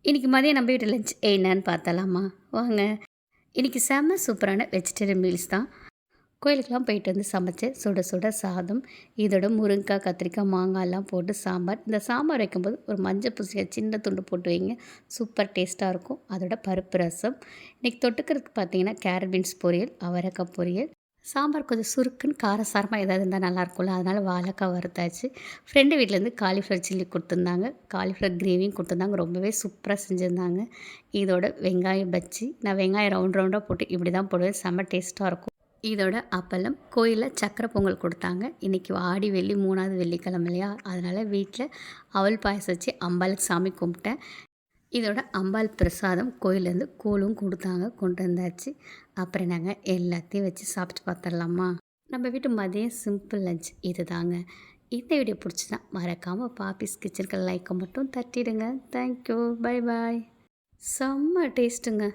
இன்றைக்கி மதியம் நம்ம வீட்டு லஞ்ச் என்னன்னு பார்த்தலாமா வாங்க. இன்றைக்கி செம்ம சூப்பரான வெஜிடேரியன் மீல்ஸ் தான். கோயிலுக்கெலாம் போயிட்டு வந்து சமைச்சேன். சுட சுட சாதம், இதோட முருங்கைக்காய், கத்திரிக்காய், மாங்காய்லாம் போட்டு சாம்பார். இந்த சாம்பார் வைக்கும்போது ஒரு மஞ்சள் பூசணிக்காய் சின்ன துண்டு போட்டு வைங்க, சூப்பர் டேஸ்ட்டாக இருக்கும். அதோட பருப்பு ரசம். இன்றைக்கி தொட்டுக்கிறதுக்கு பார்த்தீங்கன்னா கேரட் பீன்ஸ் பொரியல், அவரைக்காய் பொரியல். சாம்பார் கொஞ்சம் சுருக்குன்னு காரசாரமாக ஏதாவது இருந்தால் நல்லாயிருக்கும்ல, அதனால் வாழைக்காய் வறுத்தாச்சு. ஃப்ரெண்டு வீட்டிலேருந்து காலிஃப்ளவர் சில்லி கொடுத்துருந்தாங்க, காலிஃப்ளவர் கிரேவியும் கொடுத்துருந்தாங்க. ரொம்பவே சூப்பராக செஞ்சுருந்தாங்க. இதோட வெங்காயம் பஜ்ஜி, நான் வெங்காயம் ரவுண்ட் ரவுண்டாக போட்டு இப்படி தான் போடுவேன், செம்ம டேஸ்ட்டாக இருக்கும். இதோட அப்பளம், கோயிலில் சக்கரை பொங்கல் கொடுத்தாங்க. இன்றைக்கி ஆடி வெள்ளி 3வது வெள்ளிக்கிழமை இல்லையா, அதனால் வீட்டில் அவல் பாயசம் வச்சு அம்பாளுக்கு சாமி கும்பிட்டேன். இதோட அம்பாள் பிரசாதம் கோயிலேருந்து கூழும் கொடுத்தாங்க, கொண்டு வந்தாச்சு. அப்புறம் நாங்கள் எல்லாத்தையும் வச்சு சாப்பிட்டு பார்த்துடலாமா. நம்ம வீட்டு மதியம் சிம்பிள் லஞ்ச் இது தாங்க. இந்த வீடியோ பிடிச்சிதான் மறக்காமல் பாப்பிஸ் கிச்சனுக்கு லைக்கை மட்டும் தட்டிடுங்க. Thank you, bye bye. செம்ம டேஸ்ட்டுங்க.